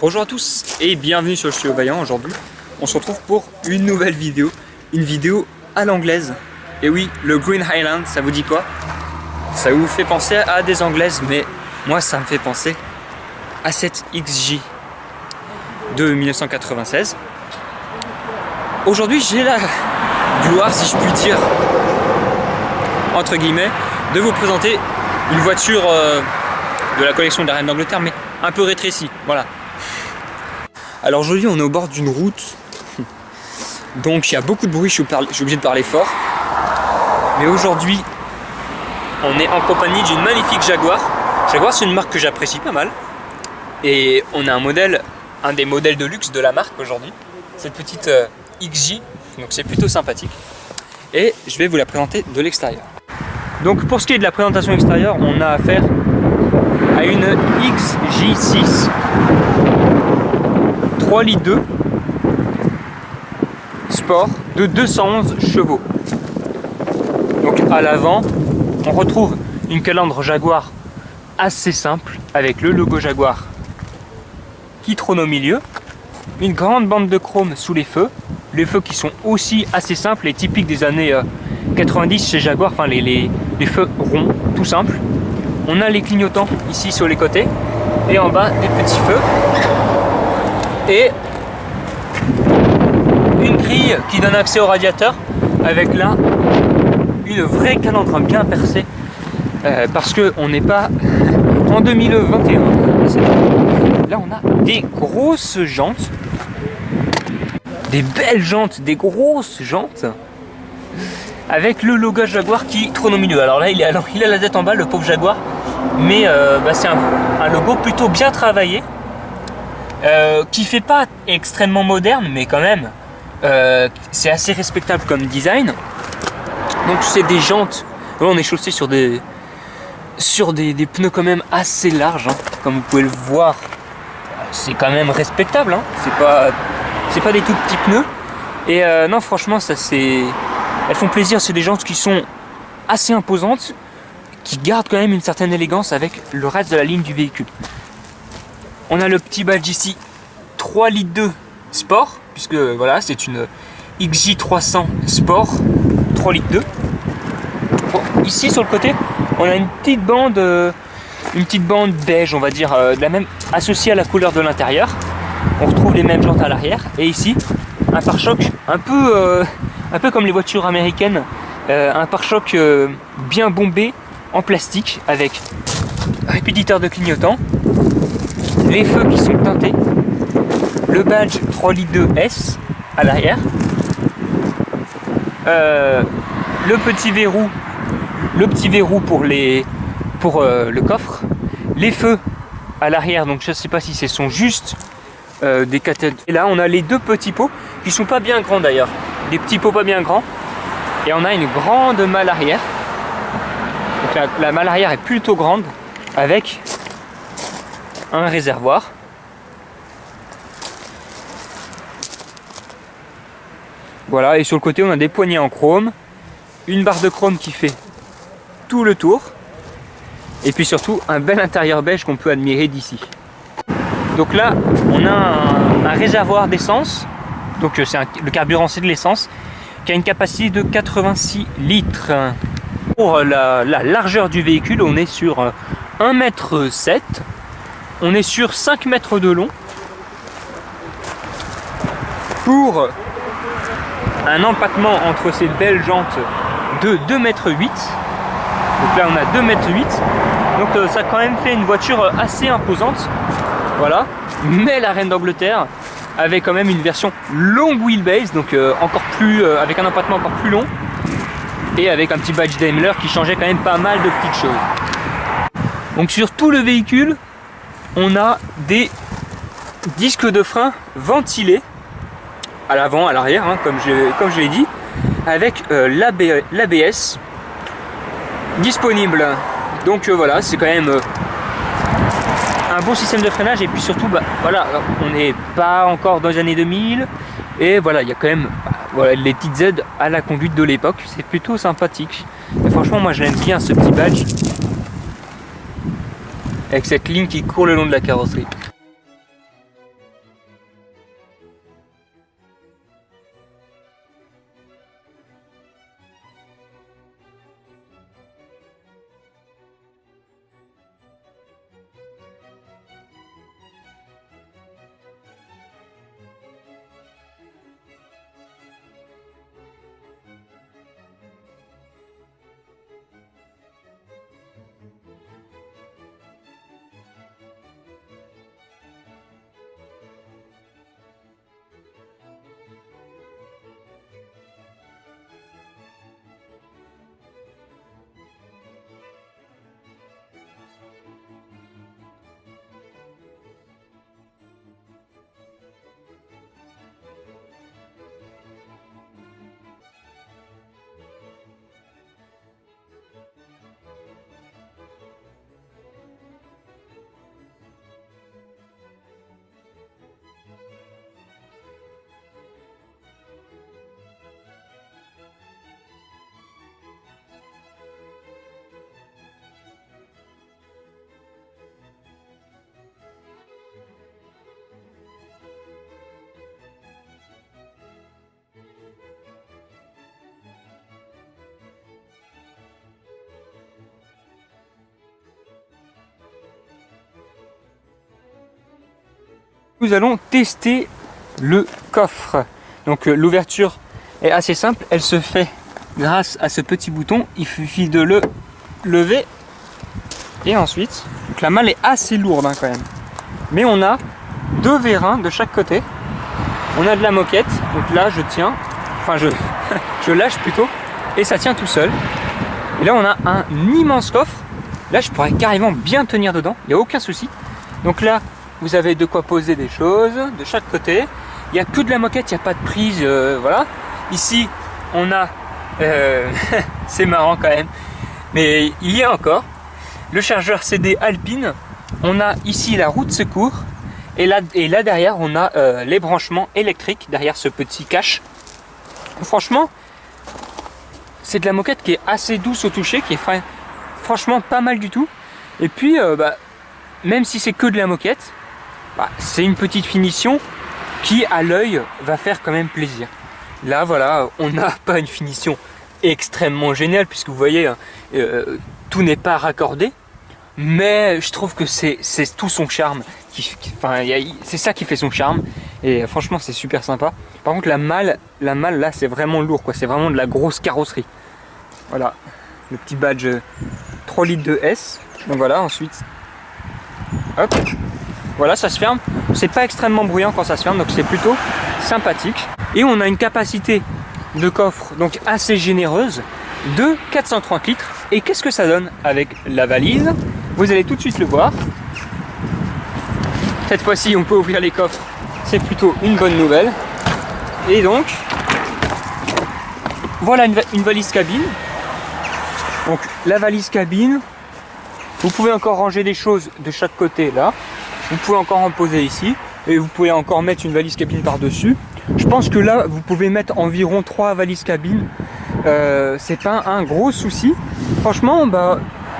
Bonjour à tous et bienvenue sur le Studio Vaillant. Aujourd'hui, on se retrouve pour une nouvelle vidéo, une vidéo à l'anglaise. Et oui, le Green Highland, ça vous dit quoi? Ça vous fait penser à des anglaises, mais moi ça me fait penser à cette XJ de 1996. Aujourd'hui, j'ai la gloire, si je puis dire, entre guillemets, de vous présenter une voiture de la collection de la Reine d'Angleterre, mais un peu rétrécie, voilà. Alors aujourd'hui, on est au bord d'une route, donc il y a beaucoup de bruit, je suis obligé de parler fort. Mais aujourd'hui, on est en compagnie d'une magnifique Jaguar. Jaguar, c'est une marque que j'apprécie pas mal. Et on a un des modèles de luxe de la marque aujourd'hui, cette petite XJ, donc c'est plutôt sympathique. Et je vais vous la présenter de l'extérieur. Donc pour ce qui est de la présentation extérieure, on a affaire à une XJ6 3 litres 2 sport de 211 chevaux. Donc à l'avant, on retrouve une calandre Jaguar assez simple avec le logo Jaguar qui trône au milieu, une grande bande de chrome sous les feux qui sont aussi assez simples et typiques des années 90 chez Jaguar, enfin les feux ronds, tout simples. On a les clignotants ici sur les côtés et en bas des petits feux et une grille qui donne accès au radiateur avec là une vraie calandre bien percée parce qu'on n'est pas en 2021. Là on a des grosses jantes, des belles jantes, des grosses jantes avec le logo Jaguar qui trône au milieu. Alors là il a la tête en bas, le pauvre Jaguar, mais c'est un logo plutôt bien travaillé qui fait pas extrêmement moderne, mais quand même c'est assez respectable comme design. Donc c'est des jantes, là on est chaussé sur des pneus quand même assez larges, hein. Comme vous pouvez le voir, c'est quand même respectable, hein. C'est pas des tout petits pneus. Et non, franchement, elles font plaisir. C'est des jantes qui sont assez imposantes, qui gardent quand même une certaine élégance avec le reste de la ligne du véhicule. On a le petit badge ici, 3 litres 2 sport, puisque voilà, c'est une XJ300 sport 3 litres 2. Bon, ici sur le côté, on a une petite bande beige, on va dire, de la même associée à la couleur de l'intérieur. On retrouve les mêmes jantes à l'arrière. Et ici, un pare-choc un peu comme les voitures américaines, un pare-choc bien bombé en plastique avec répétiteur de clignotant, les feux qui sont teintés, le badge 3 litres 2 S à l'arrière, le petit verrou pour le coffre, les feux à l'arrière, donc je ne sais pas si ce sont juste des cathèdres. Et là on a les deux petits pots qui sont pas bien grands d'ailleurs, des petits pots pas bien grands, et on a une grande malle arrière. Donc la malle arrière est plutôt grande avec un réservoir. Voilà, et sur le côté on a des poignées en chrome, une barre de chrome qui fait tout le tour, et puis surtout un bel intérieur beige qu'on peut admirer d'ici. Donc là on a un réservoir d'essence, donc c'est le carburant, c'est de l'essence, qui a une capacité de 86 litres. Pour la largeur du véhicule, on est sur 1,7 m, on est sur 5 mètres de long, pour un empattement entre ces belles jantes de 2,8 m. Donc là on a 2,8 m, donc ça a quand même fait une voiture assez imposante, voilà. Mais la Reine d'Angleterre avait quand même une version long wheelbase, donc encore plus avec un empattement encore plus long et avec un petit badge Daimler qui changeait quand même pas mal de petites choses. Donc sur tout le véhicule on a des disques de frein ventilés à l'avant, à l'arrière, hein, comme je l'ai dit, avec l'ABS disponible. Donc voilà, c'est quand même un bon système de freinage. Et puis surtout, voilà, on n'est pas encore dans les années 2000. Et voilà, il y a quand même voilà, les petites aides à la conduite de l'époque. C'est plutôt sympathique. Et franchement, moi j'aime bien ce petit badge avec cette ligne qui court le long de la carrosserie. Nous allons tester le coffre. Donc l'ouverture est assez simple, elle se fait grâce à ce petit bouton, il suffit de le lever et ensuite, donc la malle est assez lourde quand même, mais on a 2 vérins de chaque côté, on a de la moquette, donc là je tiens, enfin je lâche plutôt et ça tient tout seul. Et là on a un immense coffre, là je pourrais carrément bien tenir dedans, il n'y a aucun souci. Donc là vous avez de quoi poser des choses de chaque côté, il n'y a que de la moquette, il n'y a pas de prise, voilà. Ici on a, c'est marrant quand même, mais il y a encore le chargeur CD Alpine, on a ici la roue de secours, et là derrière on a les branchements électriques derrière ce petit cache. Franchement c'est de la moquette qui est assez douce au toucher, qui est franchement pas mal du tout. Et puis même si c'est que de la moquette, c'est une petite finition qui à l'œil va faire quand même plaisir. Là voilà, on n'a pas une finition extrêmement géniale puisque vous voyez tout n'est pas raccordé, mais je trouve que c'est tout son charme, c'est ça qui fait son charme, et franchement c'est super sympa. Par contre la malle là c'est vraiment lourd quoi, c'est vraiment de la grosse carrosserie. Voilà, le petit badge 3 litres de S. Donc voilà, ensuite hop, voilà, ça se ferme, c'est pas extrêmement bruyant quand ça se ferme, donc c'est plutôt sympathique. Et on a une capacité de coffre donc assez généreuse de 430 litres. Et qu'est-ce que ça donne avec la valise? Vous allez tout de suite le voir. Cette fois-ci on peut ouvrir les coffres, c'est plutôt une bonne nouvelle. Et donc voilà une valise cabine. Donc la valise cabine, vous pouvez encore ranger des choses de chaque côté là, vous pouvez encore en poser ici, et vous pouvez encore mettre une valise cabine par dessus. Je pense que là vous pouvez mettre environ 3 valises cabines, c'est pas un gros souci. Franchement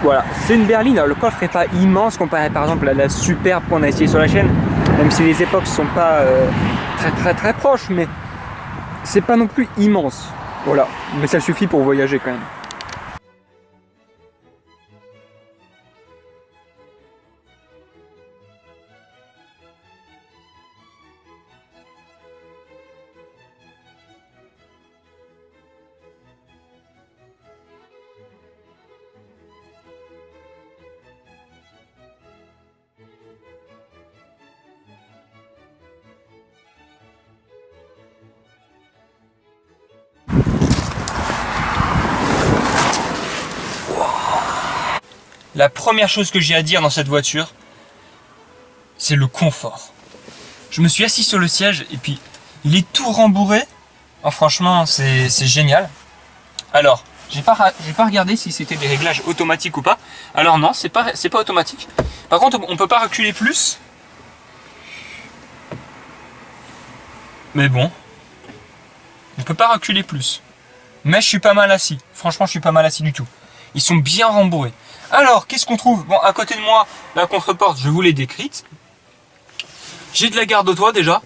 voilà, c'est une berline. Alors, le coffre n'est pas immense comparé par exemple à la Superbe qu'on a essayé sur la chaîne, même si les époques sont pas très proches, mais c'est pas non plus immense. Voilà, mais ça suffit pour voyager quand même. La première chose que j'ai à dire dans cette voiture, c'est le confort. Je me suis assis sur le siège et puis il est tout rembourré. Oh, franchement, c'est génial. Alors, j'ai pas regardé si c'était des réglages automatiques ou pas. Alors non, c'est pas automatique. Par contre, on peut pas reculer plus. Mais bon, on peut pas reculer plus. Mais je suis pas mal assis. Franchement, je suis pas mal assis du tout. Ils sont bien rembourrés. Alors, qu'est-ce qu'on trouve? Bon, à côté de moi, la contreporte, je vous l'ai décrite. J'ai de la garde au toit déjà.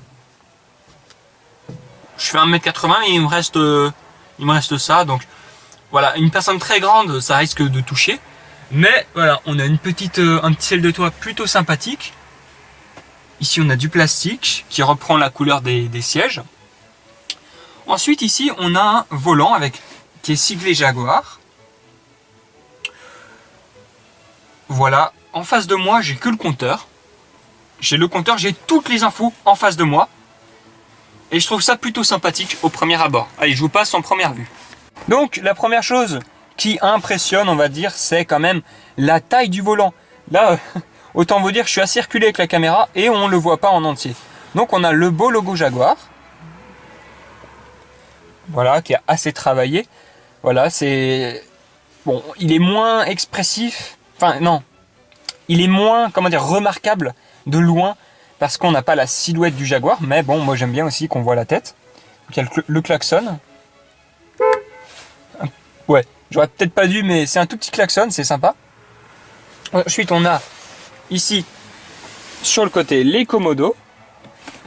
Je fais 1m80 et il me reste ça. Donc voilà, une personne très grande, ça risque de toucher. Mais voilà, on a un petit ciel de toit plutôt sympathique. Ici, on a du plastique qui reprend la couleur des sièges. Ensuite, ici, on a un volant qui est siglé Jaguar. Voilà, en face de moi, j'ai que le compteur. J'ai le compteur, j'ai toutes les infos en face de moi. Et je trouve ça plutôt sympathique au premier abord. Allez, je vous passe en première vue. Donc, la première chose qui impressionne, on va dire, c'est quand même la taille du volant. Là, autant vous dire, je suis assez reculé avec la caméra et on ne le voit pas en entier. Donc, on a le beau logo Jaguar. Voilà, qui est assez travaillé. Voilà, c'est... Bon, il est moins expressif... Enfin, non, il est moins, comment dire, remarquable de loin parce qu'on n'a pas la silhouette du Jaguar. Mais bon, moi j'aime bien aussi qu'on voit la tête. Donc, il y a le klaxon. Ouais, j'aurais peut-être pas dû, mais c'est un tout petit klaxon, c'est sympa. Ensuite, on a ici, sur le côté, les commodos.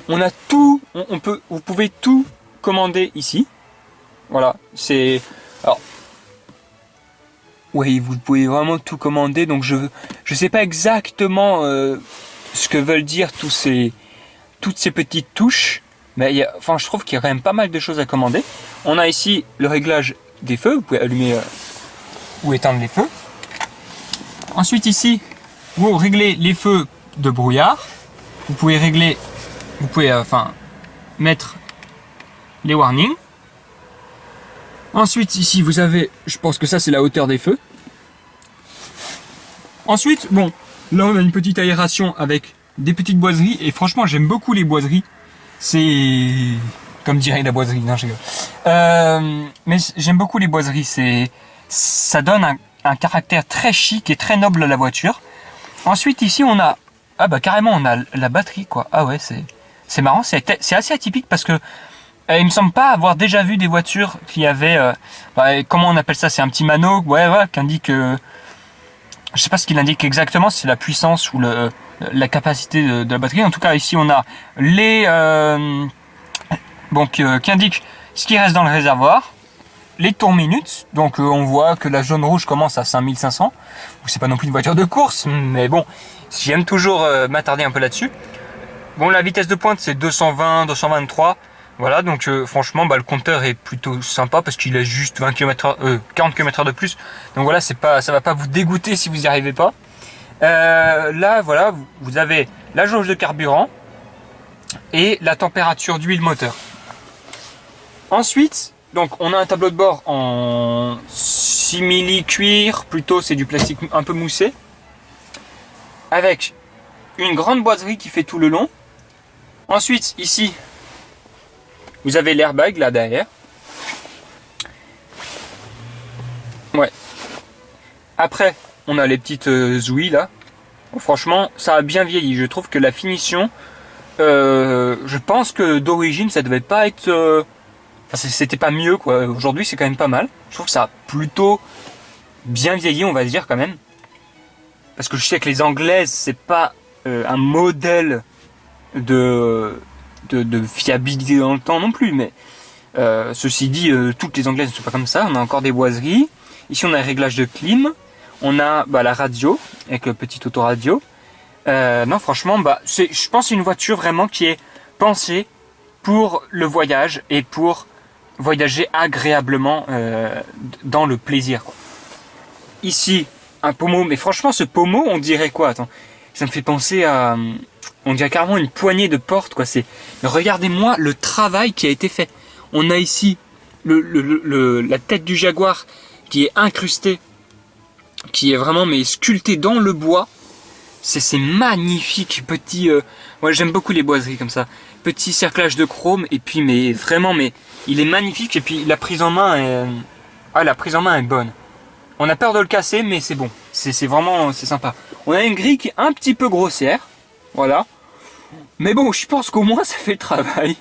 On a tout, vous pouvez tout commander ici. Voilà, c'est... Alors... Oui, vous pouvez vraiment tout commander, donc je sais pas exactement ce que veulent dire tous toutes ces petites touches, mais enfin, je trouve qu'il y a quand même pas mal de choses à commander. On a ici le réglage des feux, vous pouvez allumer ou éteindre les feux. Ensuite ici, vous réglez les feux de brouillard. Vous pouvez régler, mettre les warnings. Ensuite ici vous avez, je pense que ça c'est la hauteur des feux. Ensuite, bon, là on a une petite aération avec des petites boiseries et franchement j'aime beaucoup les boiseries. C'est, comme dirait la boiserie, non je rigole. Mais j'aime beaucoup les boiseries, ça donne un caractère très chic et très noble à la voiture. Ensuite ici on a, ah bah carrément on a la batterie quoi. Ah ouais, c'est marrant, c'est assez atypique parce que il me semble pas avoir déjà vu des voitures qui avaient, comment on appelle ça, c'est un petit mano, ouais, qui indique, je sais pas ce qu'il indique exactement, si c'est la puissance ou la capacité de la batterie. En tout cas ici on a les, qui indique ce qui reste dans le réservoir, les tours minutes, donc on voit que la jaune rouge commence à 5500, c'est pas non plus une voiture de course, mais bon, j'aime toujours m'attarder un peu là-dessus. Bon, la vitesse de pointe c'est 220, 223. Voilà, donc franchement, le compteur est plutôt sympa parce qu'il a juste 40 km/h de plus. Donc voilà, ça va pas vous dégoûter si vous n'y arrivez pas. Là, voilà, vous avez la jauge de carburant et la température d'huile moteur. Ensuite, donc on a un tableau de bord en simili cuir, plutôt c'est du plastique un peu moussé, avec une grande boiserie qui fait tout le long. Ensuite, ici, vous avez l'airbag là derrière. Ouais. Après, on a les petites ouïes là. Bon, franchement, ça a bien vieilli. Je trouve que la finition, je pense que d'origine, ça devait pas être. Enfin, c'était pas mieux quoi. Aujourd'hui, c'est quand même pas mal. Je trouve que ça a plutôt bien vieilli, on va dire quand même. Parce que je sais que les Anglaises, c'est pas un modèle de fiabilité dans le temps non plus, mais ceci dit, toutes les Anglaises ne sont pas comme ça. On a encore des boiseries. Ici on a un réglage de clim, on a la radio avec le petit autoradio. Non franchement, je pense que c'est une voiture vraiment qui est pensée pour le voyage et pour voyager agréablement dans le plaisir quoi. Ici un pommeau, mais franchement ce pommeau on dirait quoi? Attends, ça me fait penser à... On dirait carrément une poignée de porte, quoi. Regardez-moi le travail qui a été fait. On a ici la tête du Jaguar qui est incrustée, qui est vraiment sculptée dans le bois. C'est magnifique, petit. Moi j'aime beaucoup les boiseries comme ça. Petit cerclage de chrome et puis il est magnifique et puis la prise en main est bonne. On a peur de le casser, mais c'est bon. C'est vraiment sympa. On a une grille qui est un petit peu grossière, voilà. Mais bon, je pense qu'au moins ça fait le travail.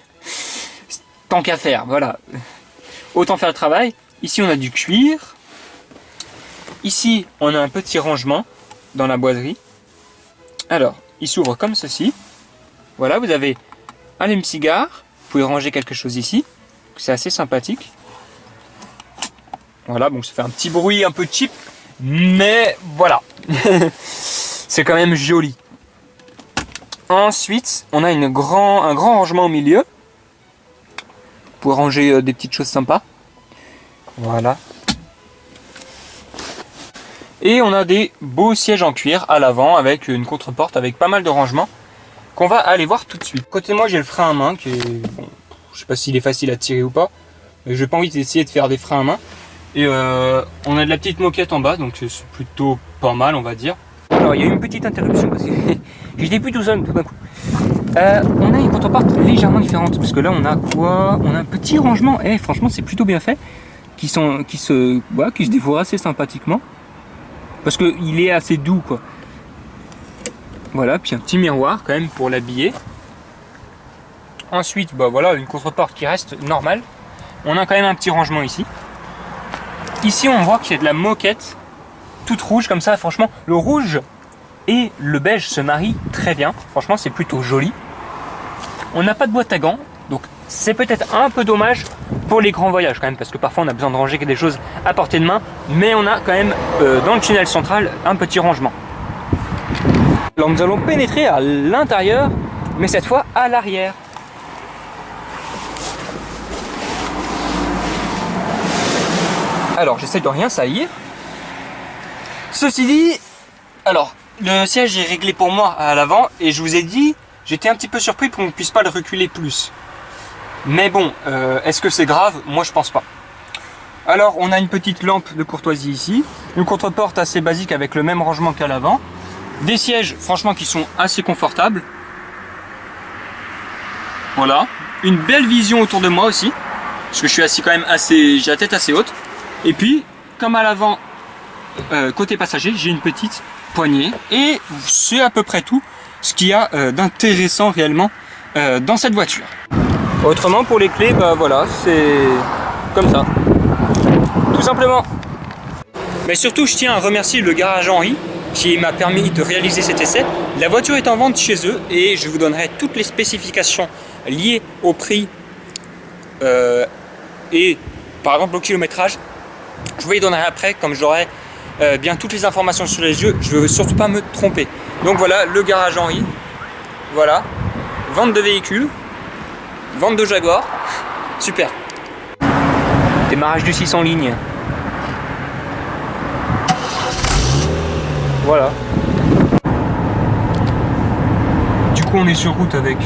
Tant qu'à faire, voilà. Autant faire le travail. Ici on a du cuir. Ici on a un petit rangement dans la boiserie. Alors, il s'ouvre comme ceci. Voilà, vous avez un allume-cigare. Vous pouvez ranger quelque chose ici. C'est assez sympathique. Voilà, bon ça fait un petit bruit un peu cheap. Mais voilà. C'est quand même joli. Ensuite, on a un grand rangement au milieu. Pour ranger des petites choses sympas. Voilà. Et on a des beaux sièges en cuir à l'avant avec une contreporte avec pas mal de rangements qu'on va aller voir tout de suite. Côté moi, j'ai le frein à main qui est... Bon, je sais pas s'il est facile à tirer ou pas. Mais j'ai pas envie d'essayer de faire des freins à main. Et on a de la petite moquette en bas, donc c'est plutôt pas mal, on va dire. Alors, il y a eu une petite interruption parce que j'étais plus tout seul tout d'un coup. On a une contreporte légèrement différente parce que là, on a quoi? On a un petit rangement. Et franchement, c'est plutôt bien fait. Qui se dévourent assez sympathiquement. Parce qu'il est assez doux, quoi. Voilà, puis un petit miroir quand même pour l'habiller. Ensuite, voilà, une contreporte qui reste normale. On a quand même un petit rangement ici. Ici, on voit qu'il y a de la moquette toute rouge comme ça. Franchement, le rouge et le beige se marient très bien. Franchement, c'est plutôt joli. On n'a pas de boîte à gants, donc c'est peut-être un peu dommage pour les grands voyages quand même, parce que parfois on a besoin de ranger des choses à portée de main, mais on a quand même dans le tunnel central un petit rangement. Alors nous allons pénétrer à l'intérieur mais cette fois à l'arrière. Alors j'essaie de rien saillir. Ceci dit, alors le siège est réglé pour moi à l'avant et je vous ai dit, j'étais un petit peu surpris qu'on ne puisse pas le reculer plus. Mais bon, est-ce que c'est grave? Moi je pense pas. Alors on a une petite lampe de courtoisie ici, une contre-porte assez basique avec le même rangement qu'à l'avant, des sièges franchement qui sont assez confortables. Voilà, une belle vision autour de moi aussi, parce que je suis assis quand même assez, j'ai la tête assez haute. Et puis, comme à l'avant, côté passager, j'ai une petite poignée. Et c'est à peu près tout ce qu'il y a d'intéressant réellement dans cette voiture. Autrement, pour les clés, bah voilà, c'est comme ça. Tout simplement. Mais surtout, je tiens à remercier le garage Henri qui m'a permis de réaliser cet essai. La voiture est en vente chez eux et je vous donnerai toutes les spécifications liées au prix et par exemple au kilométrage. Je vous les donnerai après, comme j'aurai bien toutes les informations sur les yeux. Je ne veux surtout pas me tromper. Donc voilà, le garage Henri. Voilà. Vente de véhicules. Vente de Jaguar. Super. Démarrage du 6 en ligne. Voilà. Du coup, on est sur route avec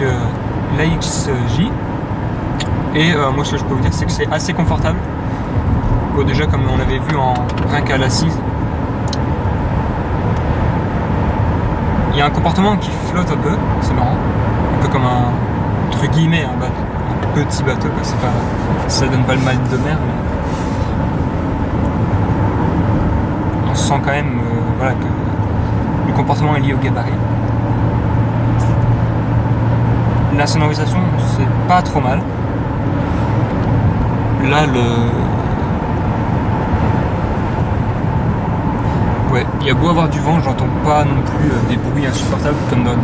la XJ. Et moi, ce que je peux vous dire, c'est que c'est assez confortable. Bon, déjà, comme on l'avait vu en rien qu'à l'assise, il y a un comportement qui flotte un peu, c'est marrant. Un peu comme un, entre guillemets, un petit bateau, quoi. C'est pas, ça donne pas le mal de mer, mais on sent quand même voilà, que le comportement est lié au gabarit. La sonorisation, c'est pas trop mal. Là, ouais, il y a beau avoir du vent, j'entends pas non plus des bruits insupportables comme dans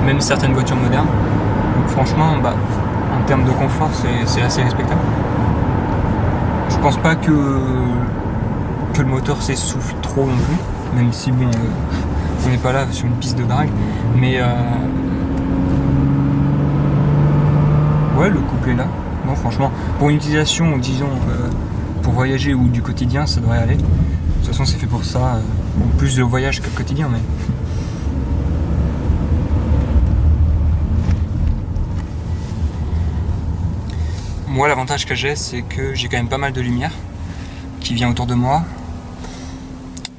même certaines voitures modernes. Donc franchement, bah, en termes de confort, c'est assez respectable. Je pense pas que le moteur s'essouffle trop non plus, même si bon, on n'est pas là sur une piste de drague, mais ouais, le couple est là. Bon, franchement, pour une utilisation, disons, pour voyager ou du quotidien, ça devrait aller. De toute façon, c'est fait pour ça, plus de voyage que le quotidien, mais... Moi, l'avantage que j'ai, c'est que j'ai quand même pas mal de lumière qui vient autour de moi.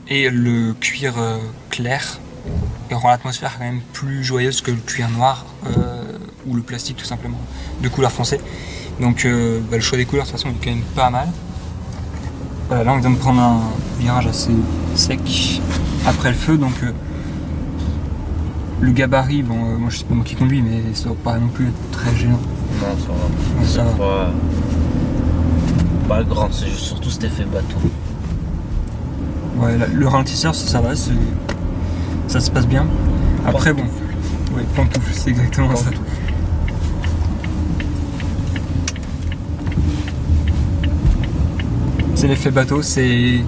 Et le cuir clair rend l'atmosphère quand même plus joyeuse que le cuir noir ou le plastique tout simplement, de couleur foncée. Donc bah, le choix des couleurs de toute façon est quand même pas mal. Voilà, là on vient de prendre un virage assez sec après le feu, donc le gabarit, bon moi je sais pas moi qui conduis, mais ça va pas non plus être très gênant. Non, ça va. Ça va. Pas grand, c'est surtout cet effet bateau. Ouais, le ralentisseur ça va, ça se passe bien. Après bon, ouais, pantoufle, c'est exactement ça. C'est l'effet bateau, c'est...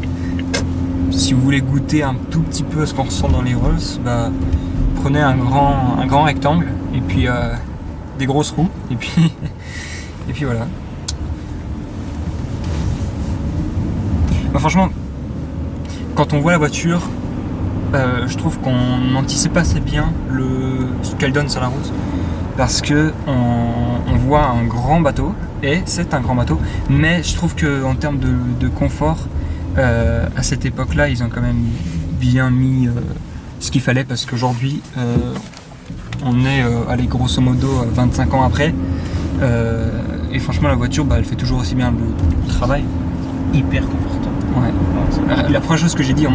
Si vous voulez goûter un tout petit peu à ce qu'on ressent dans les Rolls, bah, prenez un grand rectangle et puis des grosses roues et puis voilà. Bah, franchement, quand on voit la voiture, je trouve qu'on n'anticipe pas assez bien ce qu'elle donne sur la route, parce que on voit un grand bateau. Et c'est un grand bateau, mais je trouve qu'en termes de confort, à cette époque-là, ils ont quand même bien mis ce qu'il fallait, parce qu'aujourd'hui, on est, allez, grosso modo, 25 ans après, et franchement, la voiture, bah, elle fait toujours aussi bien le travail. Hyper confortable. Ouais. La première chose que j'ai dit en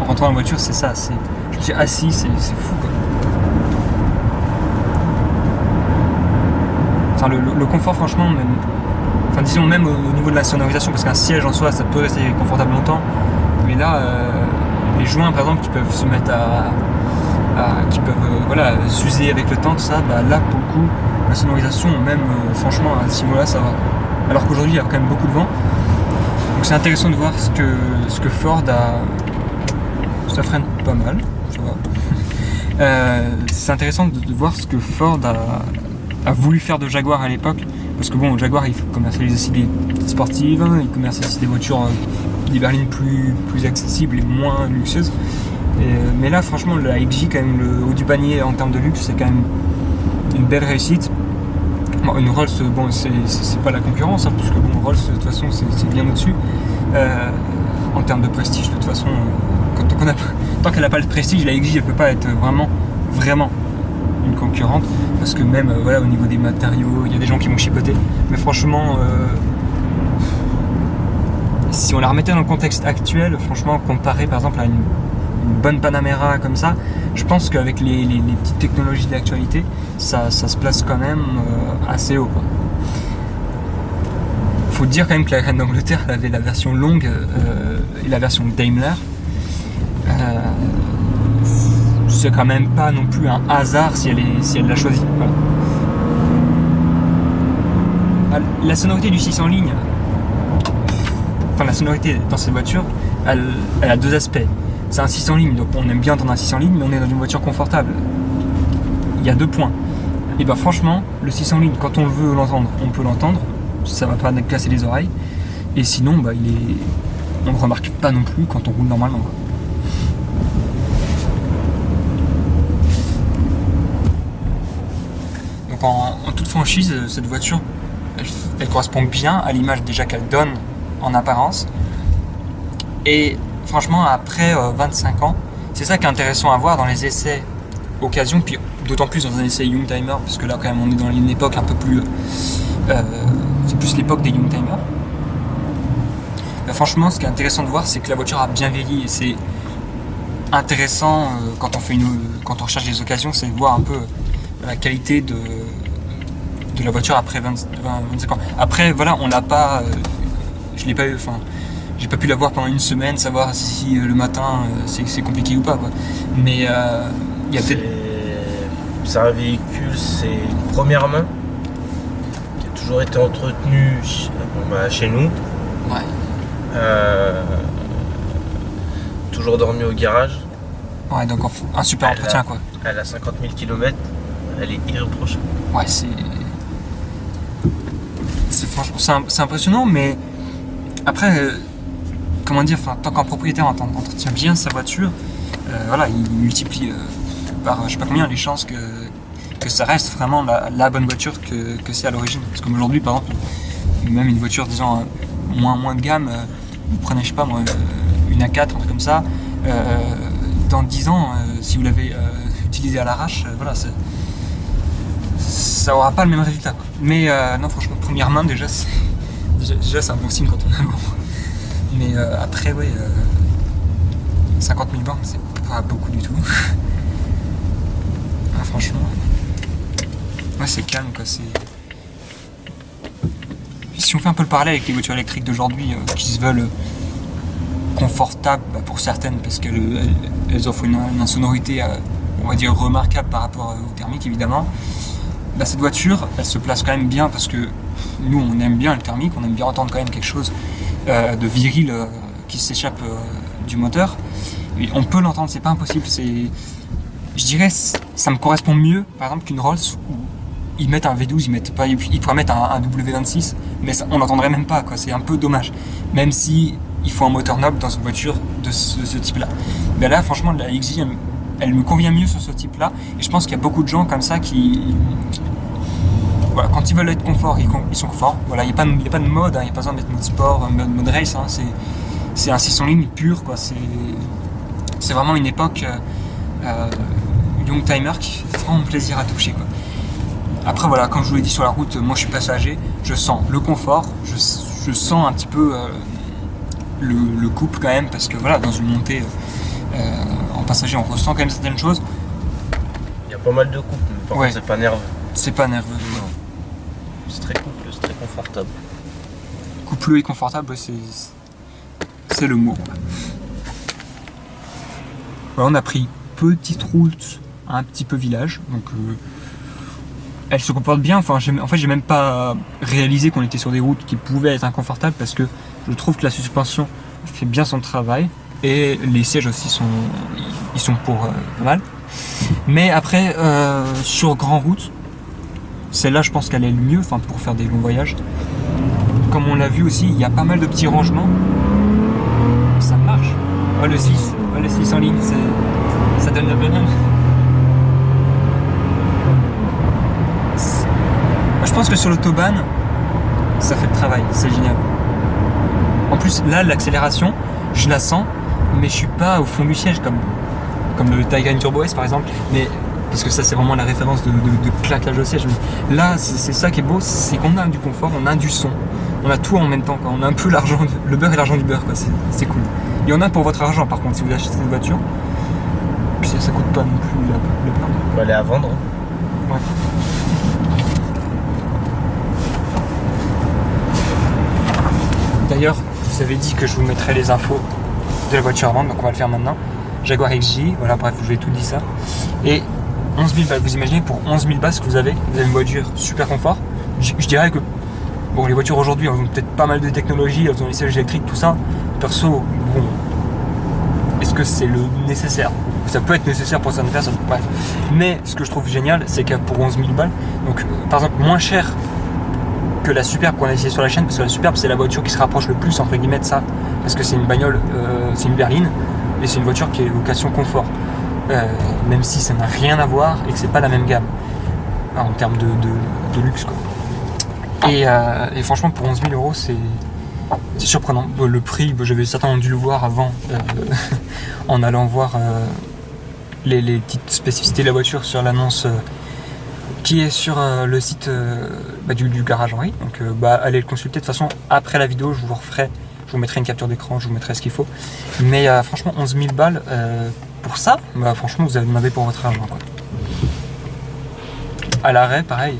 rentrant dans la voiture, c'est ça, je me suis assis, c'est fou, quoi. Enfin, le confort, franchement, même, enfin, disons même au niveau de la sonorisation, parce qu'un siège en soi, ça peut rester confortable longtemps, mais là, les joints, par exemple, qui peuvent se mettre qui peuvent voilà, s'user avec le temps, tout ça, bah, là, pour le coup, la sonorisation, même, franchement, à ce niveau-là, ça va. Alors qu'aujourd'hui, il y a quand même beaucoup de vent, donc c'est intéressant de voir ce que Ford a... Ça freine pas mal, ça va. C'est intéressant de voir ce que Ford a voulu faire de Jaguar à l'époque, parce que bon, Jaguar il commercialise aussi des petites sportives, il commercialise aussi des voitures, des berlines plus accessibles et moins luxueuses. Mais là franchement la XJ, quand même, le haut du panier en termes de luxe, c'est quand même une belle réussite. Bon, une Rolls, bon, c'est pas la concurrence, hein, parce que bon, Rolls de toute façon c'est bien au-dessus. En termes de prestige, de toute façon, tant qu'elle n'a pas le prestige, la XJ elle peut pas être vraiment une concurrente, parce que même voilà, au niveau des matériaux, il y a des gens qui vont chipoter, mais franchement si on la remettait dans le contexte actuel, franchement comparé par exemple à une bonne Panamera comme ça, je pense qu'avec les petites technologies d'actualité, ça se place quand même assez haut, quoi. Faut dire quand même que la reine d'Angleterre elle avait la version longue et la version Daimler. C'est quand même pas non plus un hasard si elle l'a choisi. Voilà. La sonorité du 6 en ligne, enfin la sonorité dans cette voiture, elle a deux aspects. C'est un 6 en ligne, donc on aime bien entendre un 6 en ligne, mais on est dans une voiture confortable. Il y a 2 points. Et ben franchement, le 6 en ligne, quand on veut l'entendre, on peut l'entendre, ça va pas casser les oreilles. Et sinon, bah, on ne le remarque pas non plus quand on roule normalement. Donc en toute franchise, cette voiture, elle correspond bien à l'image déjà qu'elle donne en apparence. Et franchement, après 25 ans, c'est ça qui est intéressant à voir dans les essais occasion, puis d'autant plus dans un essai Youngtimer, parce que là quand même on est dans une époque un peu plus... c'est plus l'époque des Youngtimers. Franchement, ce qui est intéressant de voir, c'est que la voiture a bien vieilli, et c'est intéressant quand on recherche des occasions, c'est de voir un peu la qualité de la voiture après 25 ans. Après, voilà, on l'a pas... je l'ai pas eu... Enfin, j'ai pas pu la voir pendant une semaine, savoir si le matin c'est compliqué ou pas, quoi. Mais il y a peut-être... C'est un véhicule, c'est une première main qui a toujours été entretenu chez nous. Ouais. Toujours dormi au garage. Ouais, donc un super entretien, quoi. Elle a 50 000 km, elle est irréprochable. Ouais, franchement, c'est impressionnant, mais après, comment dire, tant qu'un propriétaire entretient bien sa voiture, voilà, il multiplie par je sais pas combien les chances que ça reste vraiment la bonne voiture que c'est à l'origine. Parce que aujourd'hui, par exemple, même une voiture, disons, moins de gamme, vous prenez, je sais pas moi, une A4, un truc comme ça, dans 10 ans, si vous l'avez utilisée à l'arrache, voilà, ça aura pas le même résultat, quoi. Mais non, franchement, première main, déjà c'est un bon signe quand on a bon. Mais après, ouais, 50 000 bornes, c'est pas beaucoup du tout. Ah, franchement, ouais, c'est calme, quoi. Si on fait un peu le parallèle avec les voitures électriques d'aujourd'hui qui se veulent confortables, pour certaines, parce qu'elles offrent une sonorité, on va dire, remarquable par rapport au thermique, évidemment. Bah, cette voiture, elle se place quand même bien, parce que nous, on aime bien le thermique, on aime bien entendre quand même quelque chose de viril qui s'échappe du moteur. Et on peut l'entendre, c'est pas impossible. Je dirais, ça me correspond mieux, par exemple, qu'une Rolls où ils mettent un V12, ils pourraient mettre un W26, mais ça, on l'entendrait même pas, quoi. C'est un peu dommage. Même si il faut un moteur noble dans une voiture de ce type-là. Mais là, franchement, la XJ, elle me convient mieux sur ce type-là. Et je pense qu'il y a beaucoup de gens comme ça qui... Voilà, quand ils veulent être confort, ils sont confort. Voilà, il n'y a pas de mode, il n'y a pas besoin de mettre mode sport, mode race. Hein, c'est un 6 en ligne pur, quoi. C'est vraiment une époque Youngtimer qui fait vraiment plaisir à toucher, quoi. Après, voilà, comme je vous l'ai dit sur la route, moi je suis passager, je sens le confort, je sens un petit peu le couple quand même, parce que voilà, dans une montée en passager, on ressent quand même certaines choses. Il y a pas mal de couples, mais par contre, c'est pas nerveux. C'est pas nerveux. Non. C'est très couple, c'est très confortable. Coupleux et confortable, c'est le mot, quoi. Voilà, on a pris petite route, un petit peu village, donc elle se comporte bien. Enfin, j'ai même pas réalisé qu'on était sur des routes qui pouvaient être inconfortables, parce que je trouve que la suspension fait bien son travail et les sièges aussi sont pour pas mal. Mais après, sur grande route, celle-là, je pense qu'elle est le mieux, enfin pour faire des longs voyages. Comme on l'a vu aussi, il y a pas mal de petits rangements. Ça marche. Oh le 6, le 6 en ligne, ça donne la banane. Je pense que sur l'autobahn, ça fait le travail, c'est génial. En plus, là, l'accélération, je la sens, mais je suis pas au fond du siège comme le Taycan Turbo S par exemple. Mais parce que ça, c'est vraiment la référence de claquage au siège. Mais là, c'est ça qui est beau, c'est qu'on a du confort, on a du son, on a tout en même temps, quoi. On a un peu l'argent, le beurre et l'argent du beurre, quoi. C'est cool. Il y en a pour votre argent, par contre, si vous achetez une voiture. Puis ça coûte pas non plus le beurre. On va aller à vendre. Ouais. D'ailleurs, vous avez dit que je vous mettrais les infos de la voiture à vendre, donc on va le faire maintenant. Jaguar XJ, voilà, bref, je vous ai tout dit ça. Et 11 000 balles, vous imaginez pour 11 000 balles ce que vous avez une voiture super confort. Je dirais que, bon, les voitures aujourd'hui, elles ont peut-être pas mal de technologies, elles ont les sièges électriques, tout ça. Perso, bon, est-ce que c'est le nécessaire? Ça peut être nécessaire pour certaines personnes, bref. Mais ce que je trouve génial, c'est que pour 11 000 balles, donc par exemple, moins cher que la Superbe qu'on a essayé sur la chaîne, parce que la Superbe c'est la voiture qui se rapproche le plus entre guillemets de ça, parce que c'est une bagnole, c'est une berline et c'est une voiture qui est vocation confort, même si ça n'a rien à voir et que c'est pas la même gamme en termes de luxe, quoi. Et franchement pour 11 000 euros c'est surprenant. Le prix, j'avais certainement dû le voir avant en allant voir les petites spécificités de la voiture sur l'annonce qui est sur le site du garage Henri. Donc allez le consulter. De toute façon, après la vidéo, je vous referai, je vous mettrai une capture d'écran, je vous mettrai ce qu'il faut. Mais franchement, 11 000 balles pour ça, franchement, vous en avez pour votre argent, quoi. À l'arrêt, pareil.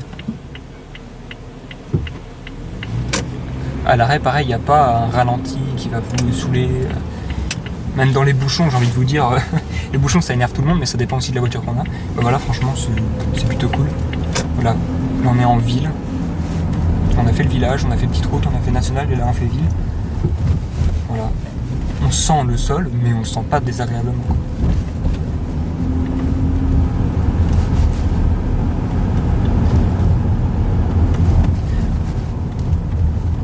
À l'arrêt, pareil, il n'y a pas un ralenti qui va vous saouler. Même dans les bouchons, j'ai envie de vous dire, les bouchons ça énerve tout le monde, mais ça dépend aussi de la voiture qu'on a. Voilà, franchement, c'est plutôt cool. Voilà, là on est en ville. On a fait le village, on a fait petite route, on a fait nationale et là on fait ville. Voilà. On sent le sol, mais on le sent pas désagréablement, quoi.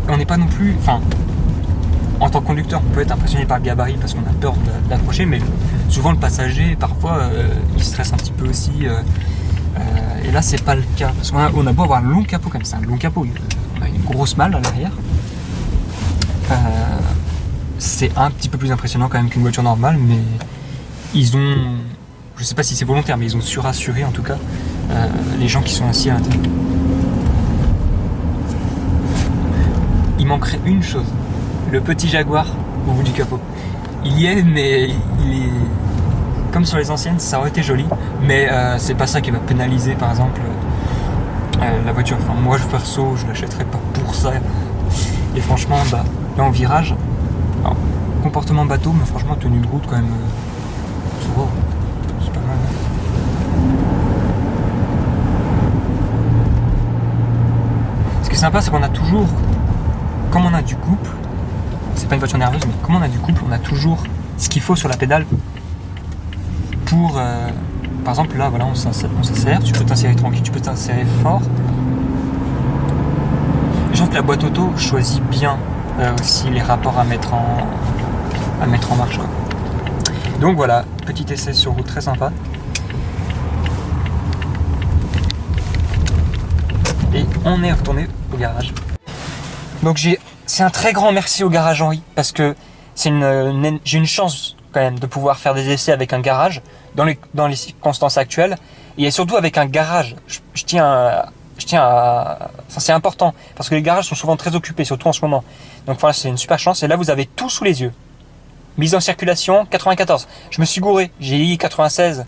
On n'est pas non plus, enfin, en tant que conducteur, on peut être impressionné par le gabarit parce qu'on a peur d'approcher, mais souvent le passager, parfois, il stresse un petit peu aussi. Et là, c'est pas le cas parce qu'on a beau avoir un long capot comme ça, un long capot, on a une grosse malle à l'arrière. C'est un petit peu plus impressionnant quand même qu'une voiture normale, mais ils ont, je sais pas si c'est volontaire, mais ils ont surassuré en tout cas les gens qui sont assis à l'intérieur. Il manquerait une chose, le petit Jaguar au bout du capot. Il y est, mais il est comme sur les anciennes, ça aurait été joli, mais c'est pas ça qui va pénaliser par exemple la voiture. Enfin, moi, perso, je l'achèterais pas pour ça. Et franchement, là en virage, alors, comportement bateau, mais franchement, tenue de route quand même, c'est pas mal. Ce qui est sympa, c'est qu'on a toujours, comme on a du couple, c'est pas une voiture nerveuse, mais comme on a du couple, on a toujours ce qu'il faut sur la pédale pour, par exemple, là, voilà, on s'insérer, tu peux t'insérer tranquille, tu peux t'insérer fort. Je trouve que la boîte auto choisit bien aussi les rapports à mettre en marche, quoi. Donc voilà, petit essai sur route très sympa. Et on est retourné au garage. Donc c'est un très grand merci au garage Henri parce que j'ai une chance quand même de pouvoir faire des essais avec un garage dans les circonstances actuelles et surtout avec un garage. Je tiens à enfin, c'est important parce que les garages sont souvent très occupés, surtout en ce moment. Donc voilà, c'est une super chance et là vous avez tout sous les yeux. Mise en circulation 94. Je me suis gouré, j'ai dit 96,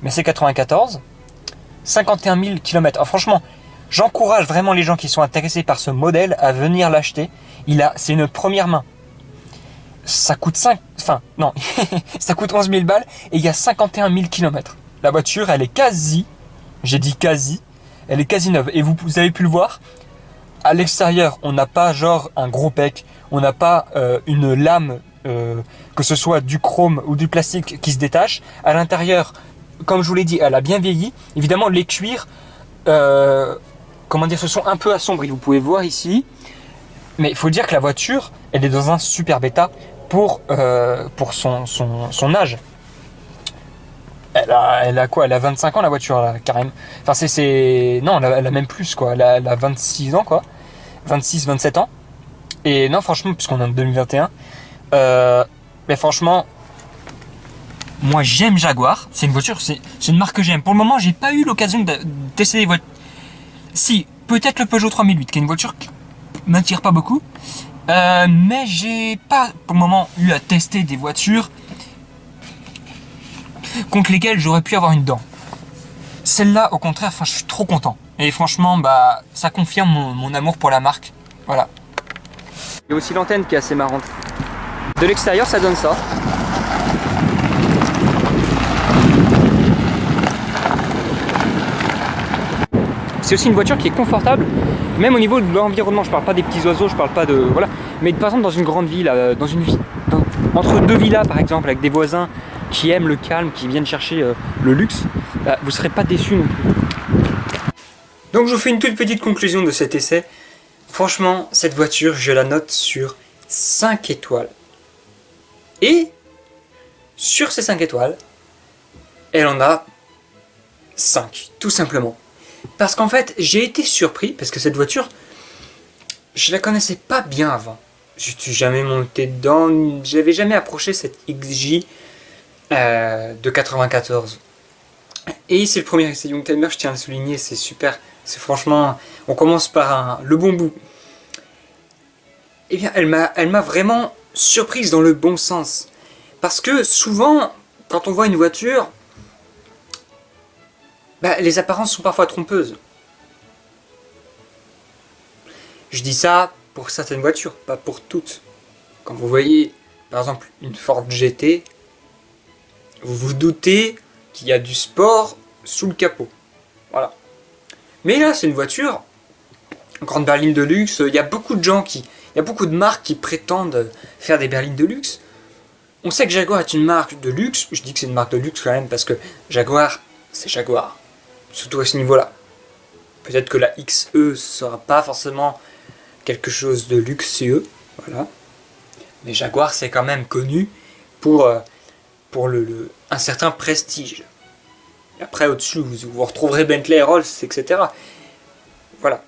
mais c'est 94. 51 000 km. Alors franchement, j'encourage vraiment les gens qui sont intéressés par ce modèle à venir l'acheter. C'est une première main. Ça coûte ça coûte 11 000 balles et il y a 51 000 km. La voiture, elle est quasi, j'ai dit quasi, elle est quasi neuve. Et vous avez pu le voir, à l'extérieur, on n'a pas genre un gros bec, on n'a pas une lame, que ce soit du chrome ou du plastique qui se détache. À l'intérieur, comme je vous l'ai dit, elle a bien vieilli. Évidemment, les cuirs, comment dire, se sont un peu assombris. Vous pouvez voir ici. Mais il faut dire que la voiture, elle est dans un super état pour son âge. Elle a quoi? Elle a 25 ans la voiture là, carrément. Enfin non, elle a même plus quoi. Elle a 26 ans quoi. 26, 27 ans. Et non franchement, puisqu'on est en 2021, mais franchement, moi j'aime Jaguar. C'est une voiture, c'est une marque que j'aime. Pour le moment, j'ai pas eu l'occasion de tester des voitures. Si, peut-être le Peugeot 3008, qui est une voiture qui m'attire pas beaucoup. Mais j'ai pas pour le moment eu à tester des voitures contre lesquelles j'aurais pu avoir une dent. Celle-là, au contraire, je suis trop content. Et franchement, ça confirme mon amour pour la marque. Voilà. Il y a aussi l'antenne qui est assez marrante. De l'extérieur, ça donne ça. C'est aussi une voiture qui est confortable, même au niveau de l'environnement. Je parle pas des petits oiseaux, je parle pas de... Voilà. Mais par exemple, dans une grande ville, entre deux villas par exemple, avec des voisins qui aiment le calme, qui viennent chercher le luxe, vous ne serez pas déçus non plus. Donc je vous fais une toute petite conclusion de cet essai. Franchement, cette voiture, je la note sur 5 étoiles. Et sur ces 5 étoiles, elle en a 5, tout simplement. Parce qu'en fait, j'ai été surpris, parce que cette voiture, je la connaissais pas bien avant. Je suis jamais monté dedans, j'avais jamais approché cette XJ de 94. Et c'est le premier essai Youngtimer, je tiens à le souligner, c'est super. C'est franchement, on commence par le bon bout. Eh bien, elle m'a vraiment surprise dans le bon sens. Parce que souvent, quand on voit une voiture, les apparences sont parfois trompeuses. Je dis ça pour certaines voitures, pas pour toutes. Quand vous voyez, par exemple, une Ford GT, vous vous doutez qu'il y a du sport sous le capot. Voilà. Mais là, c'est une voiture, grande berline de luxe. Il y a beaucoup de marques qui prétendent faire des berlines de luxe. On sait que Jaguar est une marque de luxe. Je dis que c'est une marque de luxe quand même parce que Jaguar, c'est Jaguar. Surtout à ce niveau-là. Peut-être que la XE sera pas forcément quelque chose de luxueux, voilà. Mais Jaguar, c'est quand même connu pour un certain prestige. Après, au-dessus, vous retrouverez Bentley, Rolls, etc. Voilà.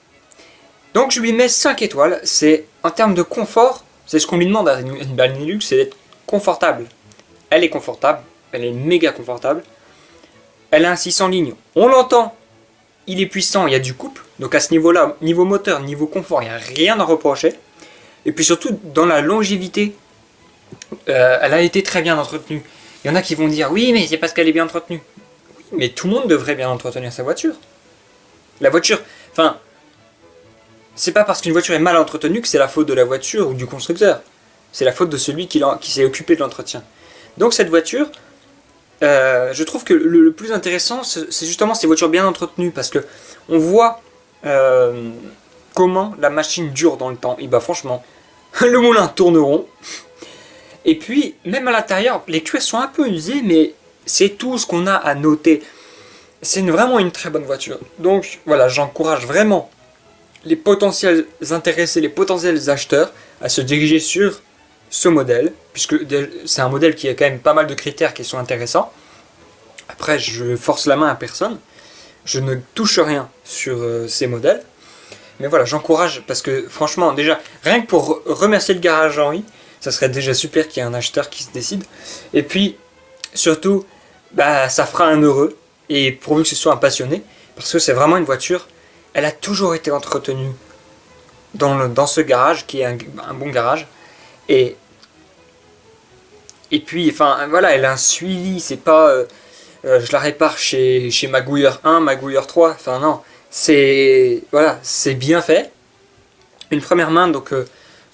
Donc, je lui mets 5 étoiles. C'est, en termes de confort, c'est ce qu'on lui demande à une berline luxe, c'est d'être confortable. Elle est confortable, elle est méga confortable. Elle a un 600 lignes, on l'entend, il est puissant, il y a du couple, donc à ce niveau-là, niveau moteur, niveau confort, il n'y a rien à reprocher. Et puis surtout, dans la longévité, elle a été très bien entretenue. Il y en a qui vont dire, oui, mais c'est parce qu'elle est bien entretenue. Oui, mais tout le monde devrait bien entretenir sa voiture. La voiture, c'est pas parce qu'une voiture est mal entretenue que c'est la faute de la voiture ou du constructeur. C'est la faute de celui qui s'est occupé de l'entretien. Donc cette voiture, je trouve que le plus intéressant, c'est justement ces voitures bien entretenues, parce que on voit comment la machine dure dans le temps. Et franchement, le moulin tourne rond. Et puis, même à l'intérieur, les cuirs sont un peu usés, mais c'est tout ce qu'on a à noter. C'est vraiment une très bonne voiture. Donc voilà, j'encourage vraiment les potentiels intéressés, les potentiels acheteurs à se diriger sur ce modèle, puisque c'est un modèle qui a quand même pas mal de critères qui sont intéressants. Après, je force la main à personne, je ne touche rien sur ces modèles, mais voilà, j'encourage, parce que franchement, déjà, rien que pour remercier le garage Henri, ça serait déjà super qu'il y ait un acheteur qui se décide, et puis, surtout, ça fera un heureux, et pourvu que ce soit un passionné, parce que c'est vraiment une voiture, elle a toujours été entretenue dans ce garage, qui est un bon garage, et puis, voilà, elle a un suivi, c'est pas... je la répare chez Magouilleur 1, Magouilleur 3, non, c'est bien fait. Une première main, donc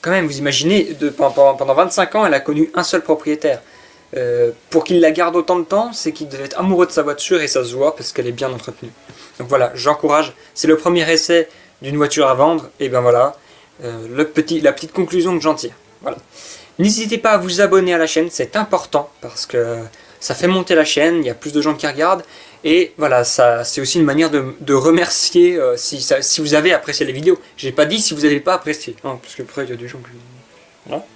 quand même, vous imaginez, pendant 25 ans, elle a connu un seul propriétaire. Pour qu'il la garde autant de temps, c'est qu'il devait être amoureux de sa voiture, et ça se voit parce qu'elle est bien entretenue. Donc voilà, j'encourage, c'est le premier essai d'une voiture à vendre, et voilà, la petite conclusion que j'en tire. Voilà. N'hésitez pas à vous abonner à la chaîne, c'est important, parce que ça fait monter la chaîne, il y a plus de gens qui regardent, et voilà, ça c'est aussi une manière de remercier si vous avez apprécié les vidéos. J'ai pas dit si vous n'avez pas apprécié, hein, parce que après il y a des gens qui... Voilà.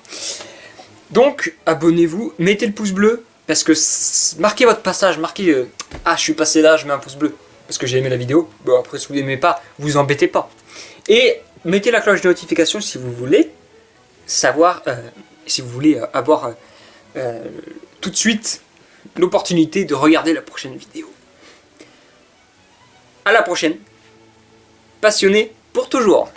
Donc abonnez-vous, mettez le pouce bleu, parce que marquez votre passage, marquez ah je suis passé là, je mets un pouce bleu, parce que j'ai aimé la vidéo. Bon après si vous n'aimez pas, vous embêtez pas. Et mettez la cloche de notification si vous voulez savoir, si vous voulez avoir tout de suite l'opportunité de regarder la prochaine vidéo. À la prochaine, passionné pour toujours.